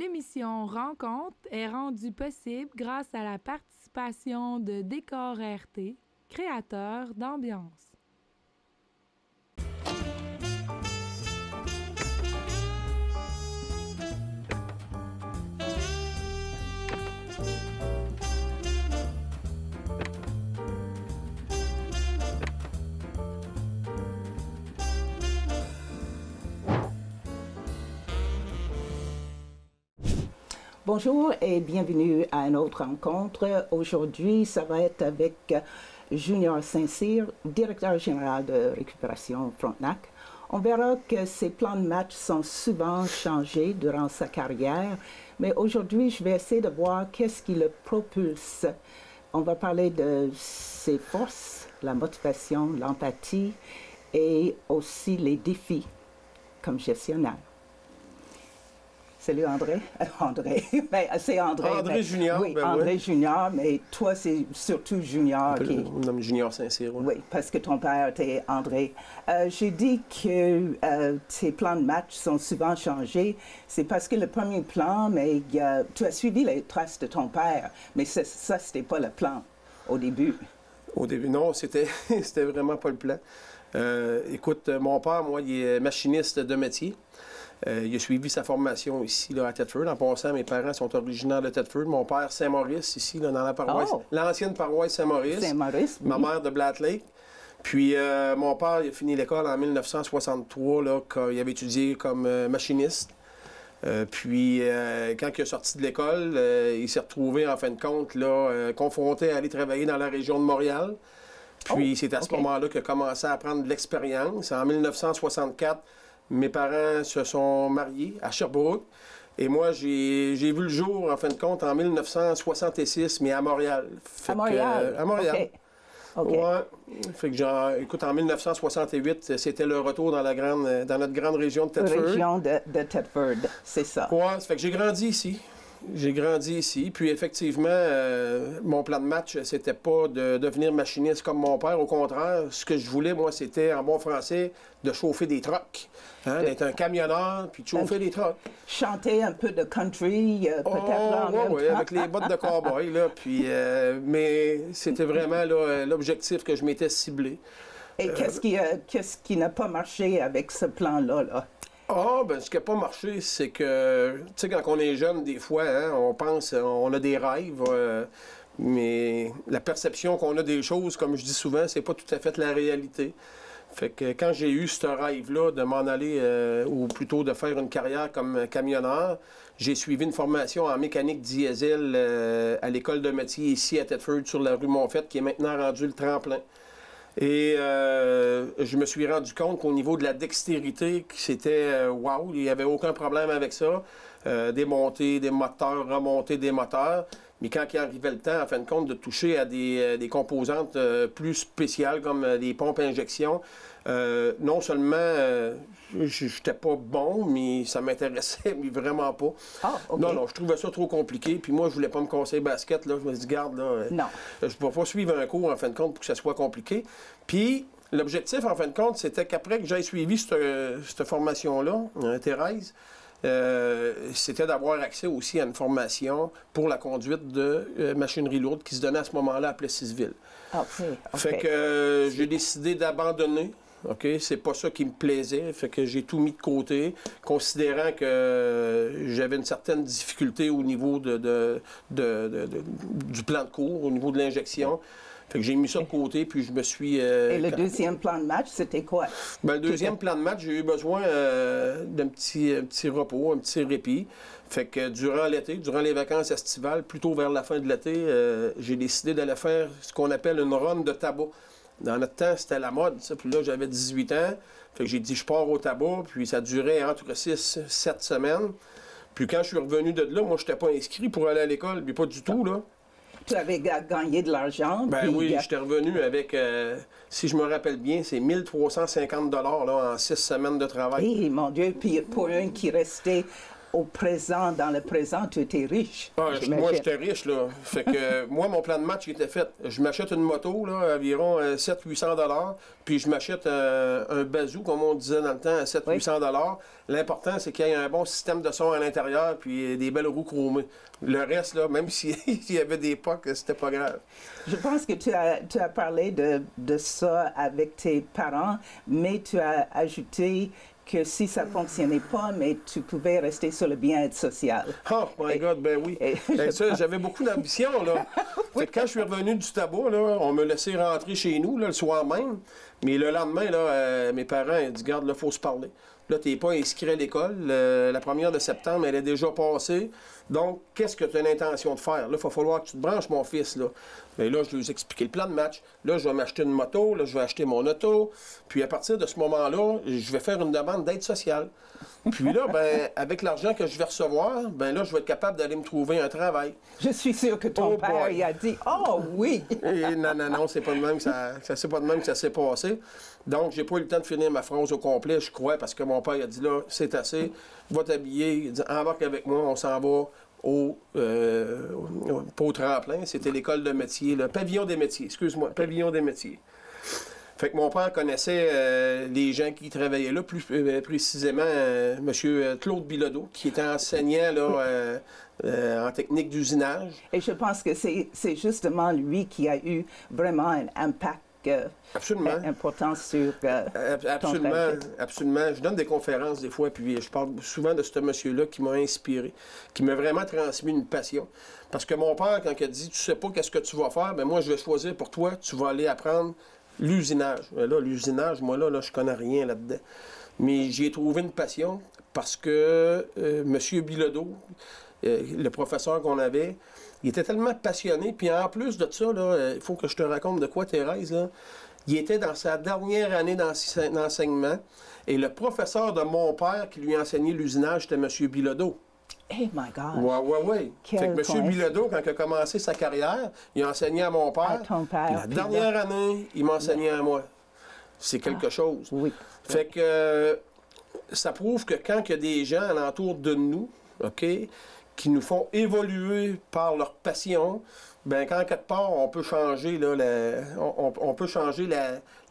L'émission Rencontre est rendue possible grâce à la participation de Décor RT, créateur d'ambiance. Bonjour et bienvenue à une autre rencontre. Aujourd'hui, ça va être avec Junior Saint-Cyr, directeur général de récupération Frontenac. On verra que ses plans de match sont souvent changés durant sa carrière, mais aujourd'hui, je vais essayer de voir qu'est-ce qui le propulse. On va parler de ses forces, la motivation, l'empathie et aussi les défis comme gestionnaire. Salut André. André. Ben, c'est André. André Junior. Oui, ben André oui. Junior, mais toi, c'est surtout Junior. On nomme Junior Saint-Cyr. Oui, parce que ton père était André. J'ai dit que tes plans de match sont souvent changés. C'est parce que le premier plan, mais tu as suivi les traces de ton père, mais ça, c'était pas le plan au début. Au début, non, c'était vraiment pas le plan. Écoute, mon père, moi, il est machiniste de métier. Il a suivi sa formation ici là, à Thetford. En passant, mes parents sont originaires de Thetford. Mon père, Saint-Maurice, ici, là, dans la paroisse. Oh. L'ancienne paroisse Saint-Maurice. Saint-Maurice, oui. Ma mère de Black-Lake. Puis, mon père, il a fini l'école en 1963, là, quand il avait étudié comme machiniste. Puis, quand il est sorti de l'école, il s'est retrouvé, en fin de compte, là, confronté à aller travailler dans la région de Montréal. Puis, c'est à ce moment-là qu'il a commencé à prendre de l'expérience. En 1964, mes parents se sont mariés à Sherbrooke. Et moi, j'ai vu le jour, en fin de compte, en 1966, mais à Montréal. À Montréal? À Montréal. OK. Ouais. Fait que genre, écoute, en 1968, c'était le retour dans notre grande région de Thetford. Région de Thetford, c'est ça. Ouais, ça fait que j'ai grandi ici. J'ai grandi ici. Puis effectivement, mon plan de match, c'était pas de devenir machiniste comme mon père. Au contraire, ce que je voulais, moi, c'était, en bon français, de chauffer des trucks. Hein, d'être un camionneur, puis de chauffer des trucks. Chanter un peu de country, peut-être en même oui, temps. avec les bottes de cow-boy, là. Puis, mais c'était vraiment là, l'objectif que je m'étais ciblé. Et qu'est-ce qui n'a pas marché avec ce plan-là, là? Ben, ce qui n'a pas marché, c'est que, tu sais, quand on est jeune, des fois, hein, on pense, on a des rêves, mais la perception qu'on a des choses, comme je dis souvent, c'est pas tout à fait la réalité. Fait que quand j'ai eu ce rêve-là de m'en aller, ou plutôt de faire une carrière comme camionneur, j'ai suivi une formation en mécanique diesel à l'école de métier ici à Thetford, sur la rue Montfett, qui est maintenant rendue le tremplin. Et je me suis rendu compte qu'au niveau de la dextérité, c'était wow, il n'y avait aucun problème avec ça. Démonter des moteurs, remonter des moteurs. Mais quand il arrivait le temps, en fin de compte, de toucher à des composantes plus spéciales, comme des pompes à injection, non seulement je n'étais pas bon, mais ça m'intéressait, mais vraiment pas. Ah, OK. Non, je trouvais ça trop compliqué. Puis moi, je voulais pas me conseiller basket. Là. Je me suis dit, garde, là, Non. je ne vais pas suivre un cours, en fin de compte, pour que ça soit compliqué. Puis l'objectif, en fin de compte, c'était qu'après que j'aie suivi cette formation-là, Thérèse, c'était d'avoir accès aussi à une formation pour la conduite de machinerie lourde qui se donnait à ce moment-là à Plessisville. OK. Fait que j'ai décidé d'abandonner. OK? C'est pas ça qui me plaisait. Fait que j'ai tout mis de côté, considérant que j'avais une certaine difficulté au niveau du plan de cours, au niveau de l'injection. Fait que j'ai mis ça de côté, puis je me suis... Et le deuxième plan de match, c'était quoi? Ben, le deuxième plan de match, j'ai eu besoin d'un petit repos, un petit répit. Fait que durant l'été, durant les vacances estivales, plutôt vers la fin de l'été, j'ai décidé d'aller faire ce qu'on appelle une run de tabac. Dans notre temps, c'était la mode, ça. Puis là, j'avais 18 ans. Fait que j'ai dit, je pars au tabac, puis ça durait entre 6 et 7 semaines. Puis quand je suis revenu de là, moi, je n'étais pas inscrit pour aller à l'école, puis pas du tout, là. Tu avais gagné de l'argent. Ben puis, oui, j'étais revenu avec, si je me rappelle bien, c'est 1350 $ là, en 6 semaines de travail. Mon Dieu, puis pour un qui restait au présent, dans le présent, tu étais riche. Ah, moi, j'étais riche, là. Fait que moi, mon plan de match était fait. Je m'achète une moto, là, environ 700-800 $, puis je m'achète un bazou, comme on disait dans le temps, à 700-800 $. L'important, c'est qu'il y ait un bon système de son à l'intérieur, puis des belles roues chromées. Le reste, là, même s'il y avait des pocs, c'était pas grave. Je pense que tu as parlé de ça avec tes parents, mais tu as ajouté que si ça ne fonctionnait pas, mais tu pouvais rester sur le bien-être social. Oh my God, ben oui. Ben ça, j'avais beaucoup d'ambition, là. Fait que quand je suis revenu du tabac, là, on me laissait rentrer chez nous, là, le soir même. Mais le lendemain, là, mes parents ils disent, garde, là, il faut se parler. Là, tu n'es pas inscrit à l'école. La première de septembre, elle est déjà passée. Donc, qu'est-ce que tu as l'intention de faire? Là, il va falloir que tu te branches, mon fils, là. Mais là, je lui ai expliqué le plan de match. Là, je vais m'acheter une moto. Là, je vais acheter mon auto. Puis, à partir de ce moment-là, je vais faire une demande d'aide sociale. Puis là, ben, avec l'argent que je vais recevoir, ben là, je vais être capable d'aller me trouver un travail. Je suis sûre que ton père il a dit « Oh oui! » Et non, c'est pas de même que c'est pas de même que ça s'est passé. Donc, j'ai pas eu le temps de finir ma phrase au complet, je crois, parce que mon père a dit là, c'est assez, va t'habiller, il dit embarque avec moi, on s'en va pas au tremplin, c'était l'école de métier, le pavillon des métiers, excuse-moi, pavillon des métiers. Fait que mon père connaissait les gens qui travaillaient là, plus précisément M. Claude Bilodeau, qui était enseignant là, en technique d'usinage. Et je pense que c'est justement lui qui a eu vraiment un impact absolument important sur absolument, absolument. Je donne des conférences des fois, puis je parle souvent de ce monsieur-là qui m'a inspiré, qui m'a vraiment transmis une passion. Parce que mon père, quand il a dit « Tu sais pas qu'est-ce que tu vas faire, ben moi, je vais choisir pour toi, tu vas aller apprendre l'usinage. » Là, l'usinage, moi, là, je connais rien là-dedans. Mais j'y ai trouvé une passion parce que M. Bilodeau, le professeur qu'on avait, il était tellement passionné. Puis en plus de ça, il faut que je te raconte de quoi, Thérèse. Là. Il était dans sa dernière année d'enseignement. Et le professeur de mon père qui lui enseignait l'usinage, c'était M. Bilodeau. Oh my God! Oui. Fait que M. Bilodeau, quand il a commencé sa carrière, il a enseigné à mon père. À ton père. La dernière année, il m'a enseigné à moi. C'est quelque chose. Oui. Fait que ça prouve que quand il y a des gens alentour de nous, OK, qui nous font évoluer par leur passion, bien, quand quelque part, on peut changer, là, on peut changer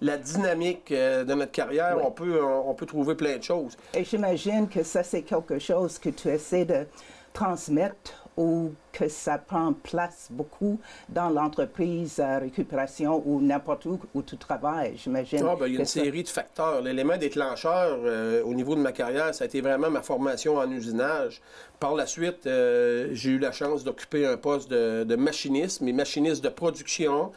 la dynamique de notre carrière, oui. on peut trouver plein de choses. Et j'imagine que ça, c'est quelque chose que tu essaies de transmettre ou que ça prend place beaucoup dans l'entreprise récupération ou n'importe où tu travailles, j'imagine. Ah, ben, il y a une série de facteurs. L'élément déclencheur au niveau de ma carrière, ça a été vraiment ma formation en usinage. Par la suite, j'ai eu la chance d'occuper un poste de machiniste, mais machiniste de production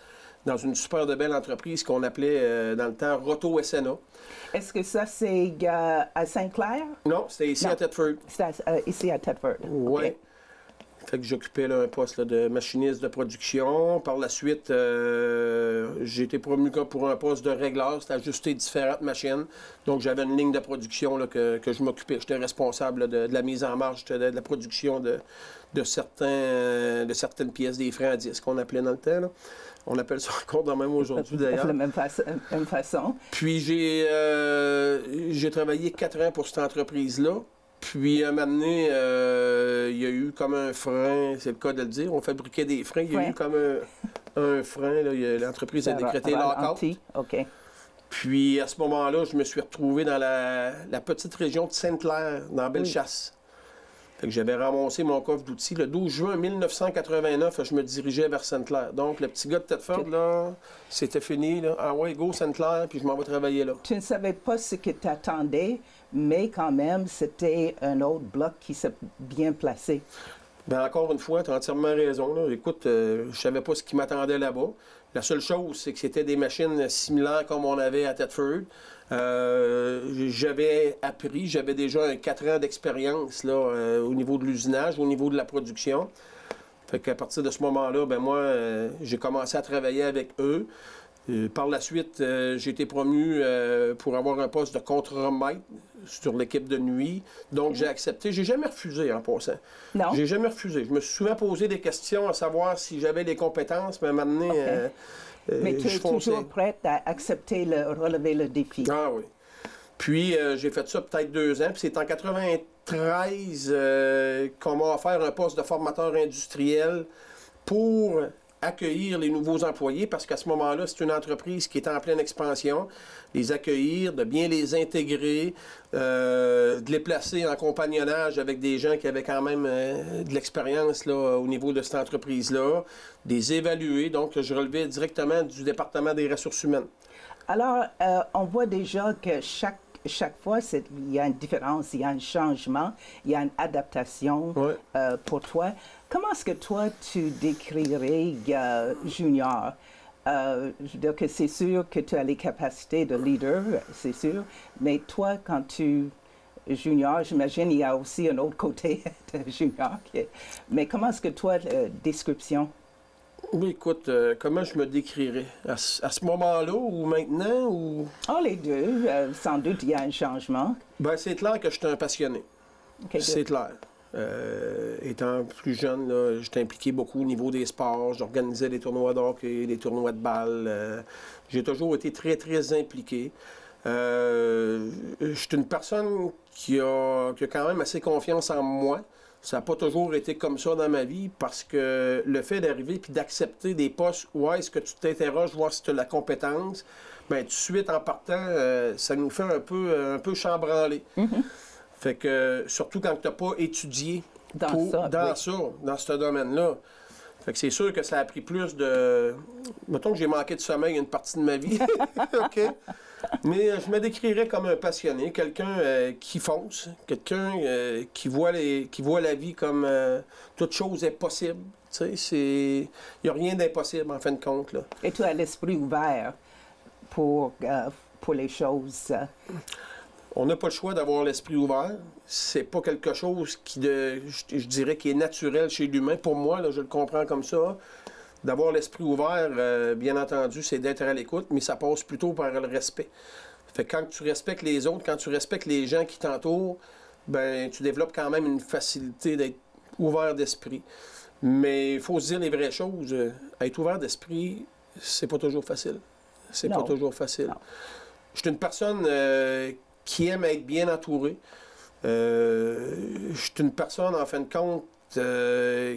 dans une super de belle entreprise qu'on appelait dans le temps Roto SNA. Est-ce que ça, c'est à Saint-Clair? Non, c'était ici à Thetford. C'était ici à Thetford. Oui. Okay. Fait que j'occupais un poste là, de machiniste de production. Par la suite, j'ai été promu pour un poste de régleur, c'était ajuster différentes machines. Donc j'avais une ligne de production là, que je m'occupais. J'étais responsable là, de la mise en marche, de la production de certaines pièces, des freins à disque qu'on appelait dans le temps. Là. On appelle ça encore de même aujourd'hui d'ailleurs. De la même façon. Puis j'ai travaillé 4 ans pour cette entreprise-là. Puis, à un moment donné, il y a eu comme un frein, c'est le cas de le dire, on fabriquait des freins, il y a eu comme un frein, l'entreprise a décrété lockout. OK. Puis, à ce moment-là, je me suis retrouvé dans la petite région de Sainte-Claire, dans Bellechasse. Fait que j'avais ramassé mon coffre d'outils. Le 12 juin 1989, je me dirigeais vers Sainte-Claire. Donc, le petit gars de Thetford, là, c'était fini. Là. Ah ouais, go Sainte-Claire, puis je m'en vais travailler là. Tu ne savais pas ce que t'attendais, mais quand même, c'était un autre bloc qui s'est bien placé. Bien, encore une fois, tu as entièrement raison. Là. Écoute, je ne savais pas ce qui m'attendait là-bas. La seule chose, c'est que c'était des machines similaires comme on avait à Thetford. J'avais appris, j'avais déjà 4 ans d'expérience là, au niveau de l'usinage, au niveau de la production. Fait qu'à partir de ce moment-là, ben moi, j'ai commencé à travailler avec eux. Par la suite, j'ai été promu pour avoir un poste de contremaître sur l'équipe de nuit. Donc, j'ai accepté. J'ai jamais refusé en passant. Non. J'ai jamais refusé. Je me suis souvent posé des questions à savoir si j'avais les compétences, mais à un moment donné, mais tu es toujours prête à accepter relever le défi. Ah oui. Puis j'ai fait ça peut-être 2 ans. Puis c'est en 93 qu'on m'a offert un poste de formateur industriel pour accueillir les nouveaux employés, parce qu'à ce moment-là, c'est une entreprise qui est en pleine expansion. Les accueillir, de bien les intégrer, de les placer en compagnonnage avec des gens qui avaient quand même de l'expérience là, au niveau de cette entreprise-là, les évaluer. Donc, je relevais directement du département des ressources humaines. Alors, on voit déjà que chaque fois, il y a une différence, il y a un changement, il y a une adaptation Ouais. pour toi. Comment est-ce que toi, tu décrirais Junior? Je veux dire que c'est sûr que tu as les capacités de leader, c'est sûr, mais toi, quand tu Junior, j'imagine il y a aussi un autre côté de Junior. Mais comment est-ce que toi, description? Oui, écoute, comment je me décrirais? À ce moment-là ou maintenant? Ou... Ah, les deux. Sans doute, il y a un changement. Ben, c'est clair que je suis un passionné. Okay, c'est clair. Étant plus jeune, là, j'étais impliqué beaucoup au niveau des sports. J'organisais des tournois de hockey, des tournois de balle. J'ai toujours été très, très impliqué. Je suis une personne qui a quand même assez confiance en moi. Ça n'a pas toujours été comme ça dans ma vie, parce que le fait d'arriver puis d'accepter des postes où est-ce que tu t'interroges, voir si tu as la compétence, bien, tout de suite en partant, ça nous fait un peu chambranler. Mm-hmm. Fait que, surtout quand tu n'as pas étudié dans ce domaine-là. Fait que c'est sûr que ça a pris plus de... Mettons que j'ai manqué de sommeil une partie de ma vie. OK? Mais je me décrirais comme un passionné, quelqu'un qui fonce, quelqu'un qui voit la vie comme toute chose est possible. Tu sais, il n'y a rien d'impossible en fin de compte, là. Et tu as l'esprit ouvert pour les choses. On n'a pas le choix d'avoir l'esprit ouvert. C'est pas quelque chose je dirais, qui est naturel chez l'humain. Pour moi, là, je le comprends comme ça. D'avoir l'esprit ouvert, bien entendu, c'est d'être à l'écoute, mais ça passe plutôt par le respect. Fait que quand tu respectes les autres, quand tu respectes les gens qui t'entourent, ben tu développes quand même une facilité d'être ouvert d'esprit. Mais il faut se dire les vraies choses. Être ouvert d'esprit, c'est pas toujours facile. C'est pas toujours facile. Non. Je suis une personne qui aime être bien entourée. Je suis une personne, en fin de compte,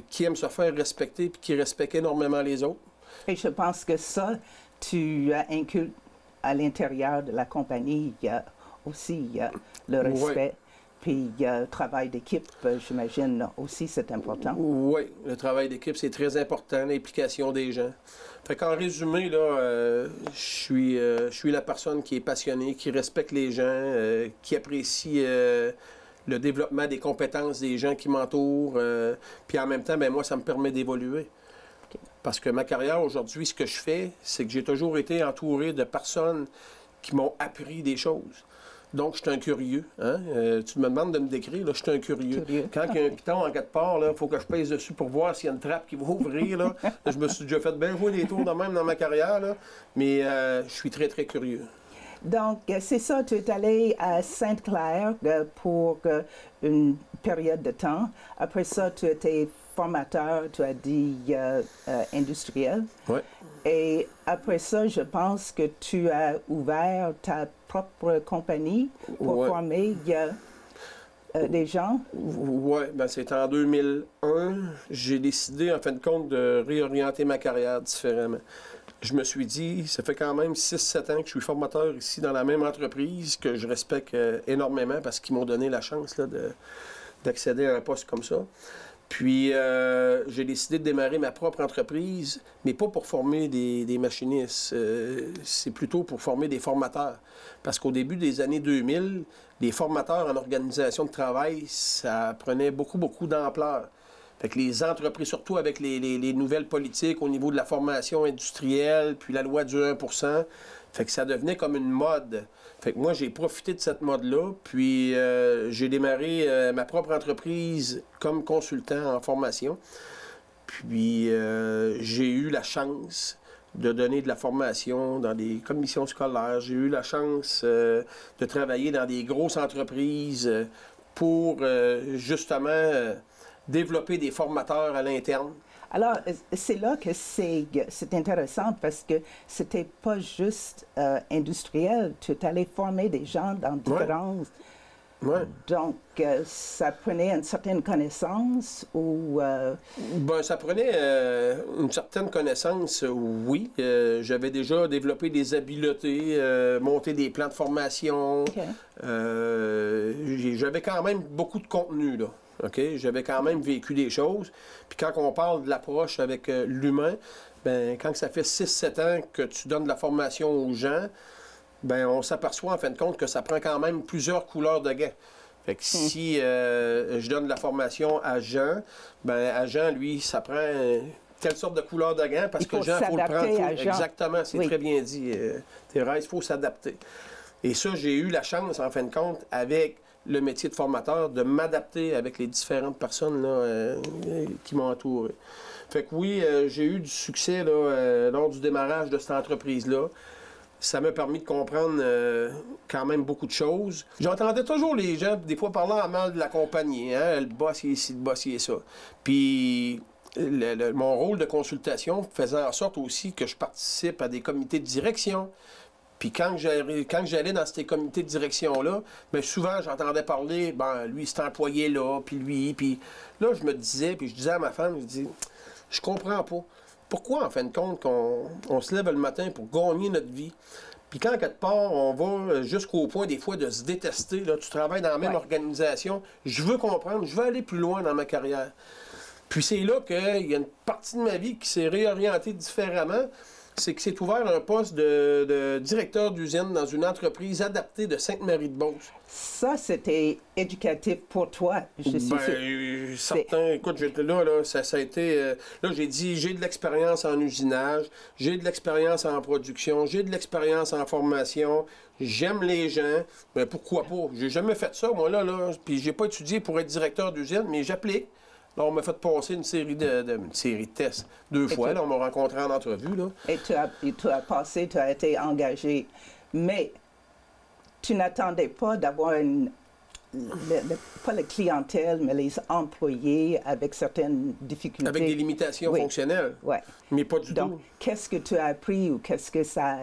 qui aime se faire respecter et qui respecte énormément les autres. Et je pense que ça, tu inculques à l'intérieur de la compagnie aussi le respect. Oui. Puis le travail d'équipe, j'imagine aussi, c'est important. Oui, le travail d'équipe, c'est très important, l'implication des gens. Fait qu'en résumé, là, je suis la personne qui est passionnée, qui respecte les gens, qui apprécie le développement des compétences des gens qui m'entourent. Puis en même temps, ben moi, ça me permet d'évoluer. Okay. Parce que ma carrière aujourd'hui, ce que je fais, c'est que j'ai toujours été entouré de personnes qui m'ont appris des choses. Donc, je suis un curieux. Hein? Tu me demandes de me décrire, là, je suis un curieux. Quand il y a un piton en quelque part, il faut que je pèse dessus pour voir s'il y a une trappe qui va ouvrir. Là. Je me suis déjà fait bien jouer des tours de même dans ma carrière, là. Mais je suis très, très curieux. Donc, c'est ça, tu es allé à Sainte-Claire pour une période de temps. Après ça, tu étais formateur, tu as dit industriel. Oui. Et après ça, je pense que tu as ouvert ta propre compagnie pour former des gens. Oui, ben c'est en 2001. J'ai décidé, en fin de compte, de réorienter ma carrière différemment. Je me suis dit, ça fait quand même 6-7 ans que je suis formateur ici dans la même entreprise, que je respecte énormément parce qu'ils m'ont donné la chance là, d'accéder à un poste comme ça. Puis, j'ai décidé de démarrer ma propre entreprise, mais pas pour former des machinistes. C'est plutôt pour former des formateurs. Parce qu'au début des années 2000, les formateurs en organisation de travail, ça prenait beaucoup, beaucoup d'ampleur. Fait que les entreprises, surtout avec les nouvelles politiques au niveau de la formation industrielle, puis la loi du 1%, fait que ça devenait comme une mode. Fait que moi, j'ai profité de cette mode-là, puis j'ai démarré ma propre entreprise comme consultant en formation. Puis j'ai eu la chance de donner de la formation dans des commissions scolaires. J'ai eu la chance de travailler dans des grosses entreprises pour justement développer des formateurs à l'interne. Alors, c'est là que c'est intéressant parce que c'était pas juste industriel. Tu allais former des gens dans différentes... Ouais. Donc, ça prenait une certaine connaissance ou... Ben, ça prenait une certaine connaissance, oui. J'avais déjà développé des habiletés, monté des plans de formation. Okay. J'avais quand même beaucoup de contenu, là. Okay? J'avais quand même vécu des choses. Puis quand on parle de l'approche avec l'humain, ben, quand ça fait 6-7 ans que tu donnes de la formation aux gens, ben, on s'aperçoit en fin de compte que ça prend quand même plusieurs couleurs de gants. Fait que si je donne de la formation à Jean, ben à Jean, lui, ça prend telle sorte de couleur de gants parce que Jean, il faut le prendre. Exactement, c'est très bien dit, Thérèse, il faut s'adapter. Et ça, j'ai eu la chance, en fin de compte, avec le métier de formateur, de m'adapter avec les différentes personnes là, qui m'ont entouré. Fait que oui, j'ai eu du succès là, lors du démarrage de cette entreprise-là. Ça m'a permis de comprendre quand même beaucoup de choses. J'entendais toujours les gens, des fois, parler en mal de la compagnie. Hein? Le boss, il est ici, le boss, il est ça. Puis, mon rôle de consultation faisait en sorte aussi que je participe à des comités de direction. Puis, quand j'allais dans ces comités de direction-là, bien, souvent, j'entendais parler, ben, lui, cet employé-là, puis lui. Puis là, je me disais, puis je disais à ma femme, je dis, je comprends pas. Pourquoi, en fin de compte, qu'on se lève le matin pour gagner notre vie? Puis quand, quelque part, on va jusqu'au point, des fois, de se détester, là, tu travailles dans la même organisation, je veux comprendre, je veux aller plus loin dans ma carrière. Puis c'est là qu'il y a une partie de ma vie qui s'est réorientée différemment. C'est que c'est ouvert un poste de directeur d'usine dans une entreprise adaptée de Sainte-Marie-de-Beauce. Ça, c'était éducatif pour toi, je suis sûr. Certain. Écoute, là, ça a été... là, j'ai dit, j'ai de l'expérience en usinage, j'ai de l'expérience en production, j'ai de l'expérience en formation, j'aime les gens, mais pourquoi pas? J'ai jamais fait ça, moi, là. Puis j'ai pas étudié pour être directeur d'usine, mais j'applique. Là, on m'a fait passer une série de tests 2 fois. Là, on m'a rencontré en entrevue. Là. Et tu as passé, tu as été engagé. Mais tu n'attendais pas d'avoir pas la clientèle, mais les employés avec certaines difficultés. Avec des limitations fonctionnelles. Oui. Mais pas du tout. Donc, qu'est-ce que tu as appris ou qu'est-ce que ça...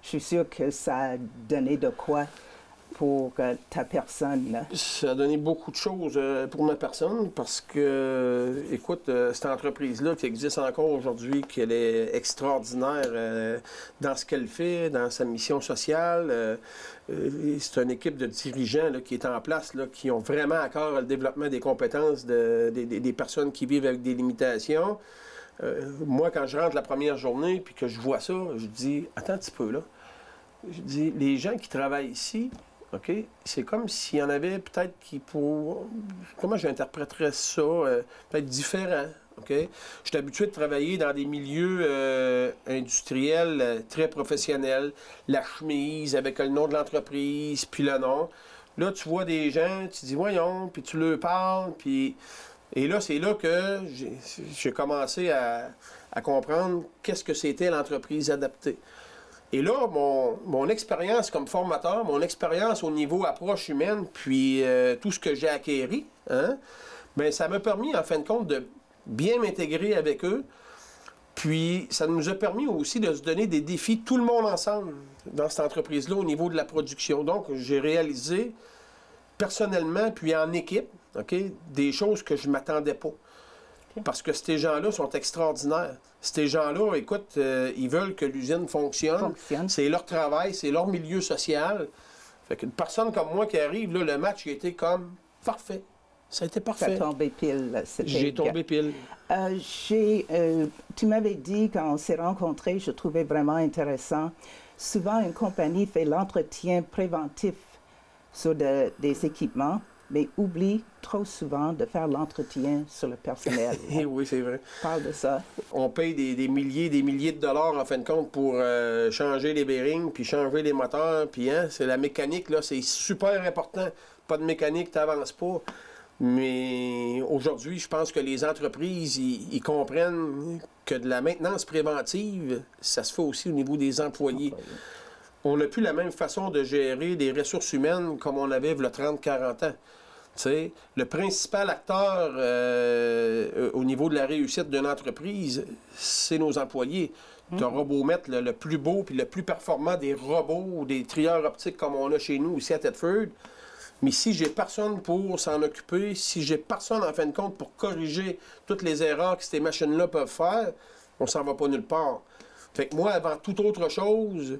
Je suis sûre que ça a donné de quoi pour ta personne? Là. Ça a donné beaucoup de choses pour ma personne parce que, écoute, cette entreprise-là qui existe encore aujourd'hui, qu'elle est extraordinaire dans ce qu'elle fait, dans sa mission sociale. C'est une équipe de dirigeants là, qui est en place, là, qui ont vraiment à cœur le développement des compétences des personnes qui vivent avec des limitations. Moi, quand je rentre la première journée puis que je vois ça, je dis, attends un petit peu là. Je dis, les gens qui travaillent ici, OK? C'est comme s'il y en avait peut-être qui pour... Comment j'interpréterais ça? Peut-être différent. OK? Je suis habitué de travailler dans des milieux industriels très professionnels. La chemise avec le nom de l'entreprise, puis le nom. Là, tu vois des gens, tu dis, voyons, puis tu leur parles, puis... Et là, c'est là que j'ai commencé à comprendre qu'est-ce que c'était l'entreprise adaptée. Et là, mon expérience comme formateur, mon expérience au niveau approche humaine, puis tout ce que j'ai acquéri, hein, bien, ça m'a permis, en fin de compte, de bien m'intégrer avec eux. Puis, ça nous a permis aussi de se donner des défis, tout le monde ensemble, dans cette entreprise-là, au niveau de la production. Donc, j'ai réalisé, personnellement, puis en équipe, okay, des choses que je ne m'attendais pas. Parce que ces gens-là sont extraordinaires. Ces gens-là, écoute, ils veulent que l'usine fonctionne. C'est leur travail, c'est leur milieu social. Fait qu'une personne comme moi qui arrive, là, le match a été comme parfait. Ça a été parfait. Ça a tombé pile. J'ai tombé pile. Tu m'avais dit, quand on s'est rencontrés, je trouvais vraiment intéressant. Souvent, une compagnie fait l'entretien préventif sur des équipements, mais oublie trop souvent de faire l'entretien sur le personnel. Oui, c'est vrai. Parle de ça. On paye des milliers de dollars, en fin de compte, pour changer les bearings, puis changer les moteurs, puis hein, c'est la mécanique, là, c'est super important. Pas de mécanique, tu n'avances pas. Mais aujourd'hui, je pense que les entreprises, ils comprennent que de la maintenance préventive, ça se fait aussi au niveau des employés. On n'a plus la même façon de gérer des ressources humaines comme on avait il y a 30-40 ans. sais, le principal acteur au niveau de la réussite d'une entreprise, c'est nos employés. Tu auras beau mettre le plus beau puis le plus performant des robots ou des trieurs optiques comme on a chez nous ici à Thetford, mais si j'ai personne pour s'en occuper, si j'ai personne en fin de compte pour corriger toutes les erreurs que ces machines-là peuvent faire, on s'en va pas nulle part. Fait que moi, avant toute autre chose,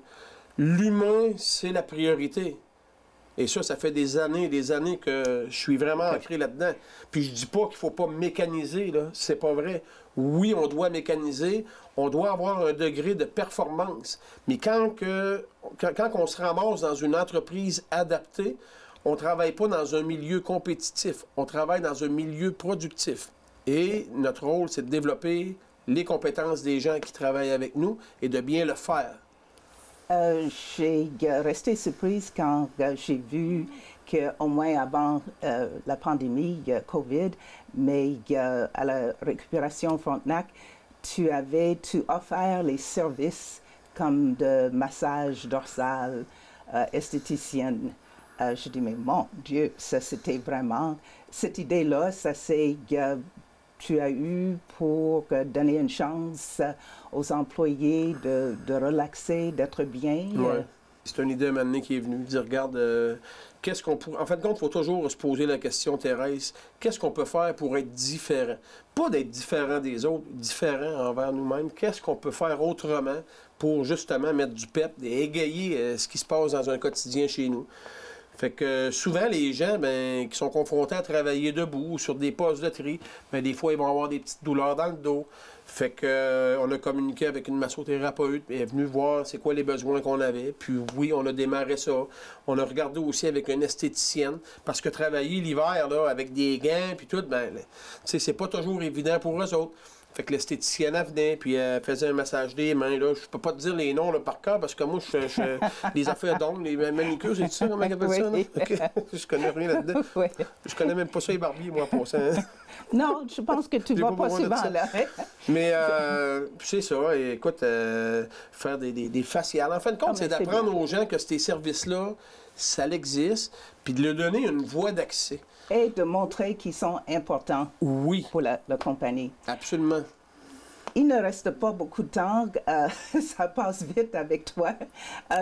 l'humain, c'est la priorité. Et ça fait des années et des années que je suis vraiment ancré là-dedans. Puis je dis pas qu'il faut pas mécaniser, là. C'est pas vrai. Oui, on doit mécaniser, on doit avoir un degré de performance. Mais quand on se ramasse dans une entreprise adaptée, on ne travaille pas dans un milieu compétitif, on travaille dans un milieu productif. Et notre rôle, c'est de développer les compétences des gens qui travaillent avec nous et de bien le faire. J'ai resté surprise quand j'ai vu qu'au moins avant la pandémie COVID, mais à la récupération Frontenac, tu offert les services comme de massage dorsal, esthéticienne. Je dis, mais mon Dieu, ça c'était vraiment... Cette idée-là, ça c'est... tu as eu pour donner une chance aux employés de relaxer, d'être bien. Ouais. C'est une idée à un moment donné qui est venue, dire, regarde, qu'est-ce qu'on peut... En fin de compte, il faut toujours se poser la question, Thérèse, qu'est-ce qu'on peut faire pour être différent? Pas d'être différent des autres, différent envers nous-mêmes. Qu'est-ce qu'on peut faire autrement pour justement mettre du pep et égayer ce qui se passe dans un quotidien chez nous? Fait que souvent, les gens qui sont confrontés à travailler debout ou sur des postes de tri, des fois, ils vont avoir des petites douleurs dans le dos. Fait que on a communiqué avec une massothérapeute, elle est venue voir c'est quoi les besoins qu'on avait. Puis oui, on a démarré ça. On a regardé aussi avec une esthéticienne, parce que travailler l'hiver là avec des gants puis tout, c'est pas toujours évident pour eux autres. Fait que l'esthéticienne, elle venait, puis elle faisait un massage des mains. Là. Je peux pas te dire les noms là, par cœur, parce que moi, les affaires d'ongles, les manicures, c'est ça, comment elle appelle ça? Là? Okay. Je connais rien là-dedans. Oui. Je connais même pas ça, les barbiers, moi, pour ça. Hein? Non, je pense que tu vas pas souvent, là. Mais c'est ça, et écoute, faire des faciales. En fin de compte, c'est d'apprendre aux gens que ces services-là, ça existe, puis de leur donner une voie d'accès. Et de montrer qu'ils sont importants pour la compagnie. Absolument. Il ne reste pas beaucoup de temps. Ça passe vite avec toi.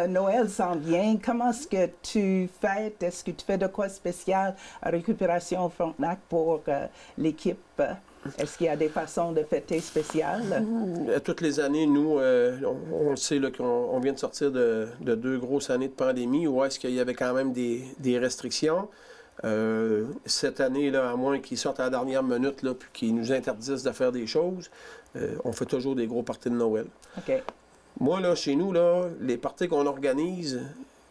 Noël s'en vient. Comment est-ce que tu fêtes? Est-ce que tu fais de quoi spécial à Récupération Frontenac pour l'équipe? Est-ce qu'il y a des façons de fêter spéciales? Toutes les années, nous, on le sait qu'on vient de sortir de 2 grosses années de pandémie où est-ce qu'il y avait quand même des restrictions. Cette année, là, à moins qu'ils sortent à la dernière minute là, puis qu'ils nous interdisent de faire des choses, on fait toujours des gros parties de Noël. Okay. Moi, là, chez nous, là, les parties qu'on organise,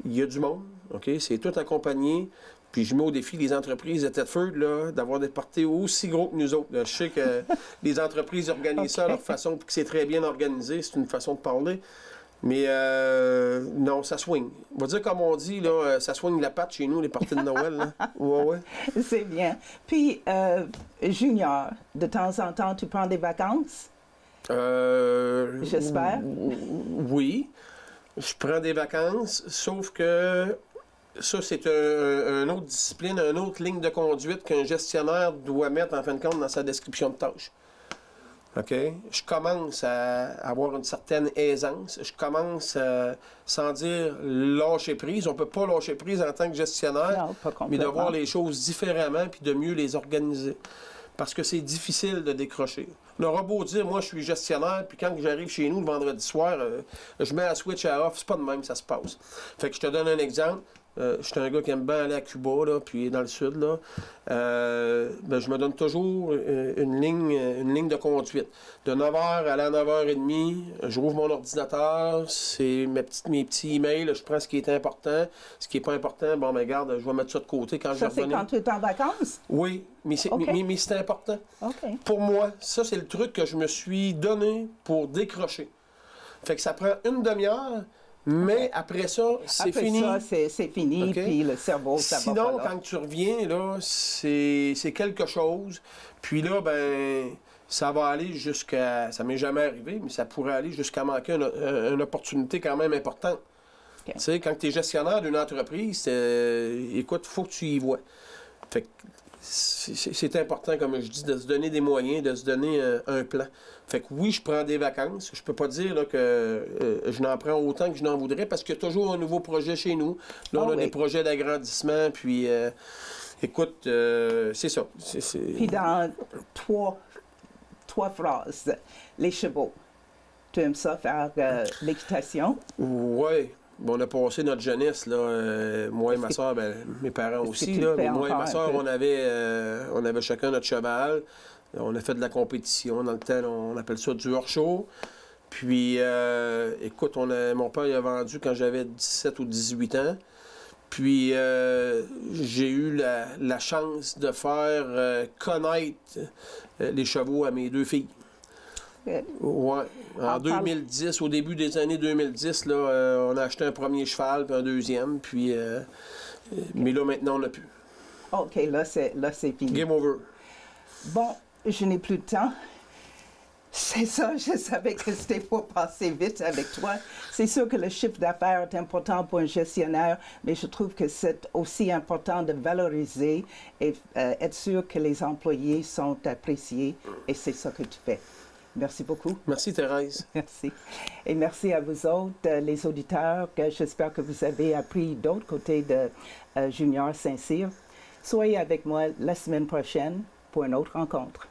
il y a du monde, okay? C'est tout accompagné. Puis je mets au défi les entreprises de Thetford d'avoir des parties aussi gros que nous autres. Là. Je sais que les entreprises organisent ça à leur façon, puis que c'est très bien organisé, c'est une façon de parler. Mais non, ça swing. On va dire comme on dit, là, ça swing la patte chez nous, les parties de Noël. Là. Ouais. C'est bien. Puis, Junior, de temps en temps, tu prends des vacances? J'espère. Oui, je prends des vacances, sauf que ça, c'est une autre discipline, une autre ligne de conduite qu'un gestionnaire doit mettre, en fin de compte, dans sa description de tâche. OK? Je commence à avoir une certaine aisance. Je commence, sans dire lâcher prise. On ne peut pas lâcher prise en tant que gestionnaire, mais de voir les choses différemment puis de mieux les organiser. Parce que c'est difficile de décrocher. On aura beau dire, moi, je suis gestionnaire, puis quand j'arrive chez nous le vendredi soir, je mets la switch à off. C'est pas de même que ça se passe. Fait que je te donne un exemple. Je suis un gars qui aime bien aller à Cuba, là, puis dans le sud, là. Je me donne toujours une ligne de conduite. De 9h à 9h30, j'ouvre mon ordinateur, c'est mes petits emails, je prends ce qui est important. Ce qui n'est pas important, bon, mais regarde, je vais mettre ça de côté quand je vais revenir. Ça, c'est quand tu es en vacances? Oui, mais c'est important. Okay. Pour moi, ça, c'est le truc que je me suis donné pour décrocher. Fait que ça prend une demi-heure. Mais après ça, c'est fini. Après ça, c'est fini, okay? Puis le cerveau, ça va pas là. Sinon, quand tu reviens, là, c'est quelque chose. Puis là, ça va aller jusqu'à... Ça m'est jamais arrivé, mais ça pourrait aller jusqu'à manquer une opportunité quand même importante. Okay. Tu sais, quand tu es gestionnaire d'une entreprise, écoute, il faut que tu y vois. Fait que c'est important, comme je dis, de se donner des moyens, de se donner un plan. Fait que oui, je prends des vacances. Je peux pas dire là, que je n'en prends autant que je n'en voudrais parce qu'il y a toujours un nouveau projet chez nous. Là, on a des projets d'agrandissement, puis écoute, c'est ça. Puis dans trois phrases, les chevaux. Tu aimes ça, faire l'équitation? Oui. Bon, on a passé notre jeunesse, là, moi et ma soeur, ben, mes parents aussi. Là, mais moi et ma soeur, on avait chacun notre cheval. On a fait de la compétition. Dans le temps, on appelle ça du hors-show. Puis, écoute, mon père il a vendu quand j'avais 17 ou 18 ans. Puis, j'ai eu la chance de faire connaître les chevaux à mes deux filles. Oui. En 2010, au début des années 2010, là, on a acheté un premier cheval, puis un deuxième, puis... mais là, maintenant, on n'a plus. OK, là, c'est fini. Game over. Bon, je n'ai plus de temps. C'est ça, je savais que c'était pour passer vite avec toi. C'est sûr que le chiffre d'affaires est important pour un gestionnaire, mais je trouve que c'est aussi important de valoriser et être sûr que les employés sont appréciés, et c'est ça que tu fais. Merci beaucoup. Merci, Thérèse. Merci. Et merci à vous autres, les auditeurs. J'espère que vous avez appris d'autres côtés de Junior Saint-Cyr. Soyez avec moi la semaine prochaine pour une autre rencontre.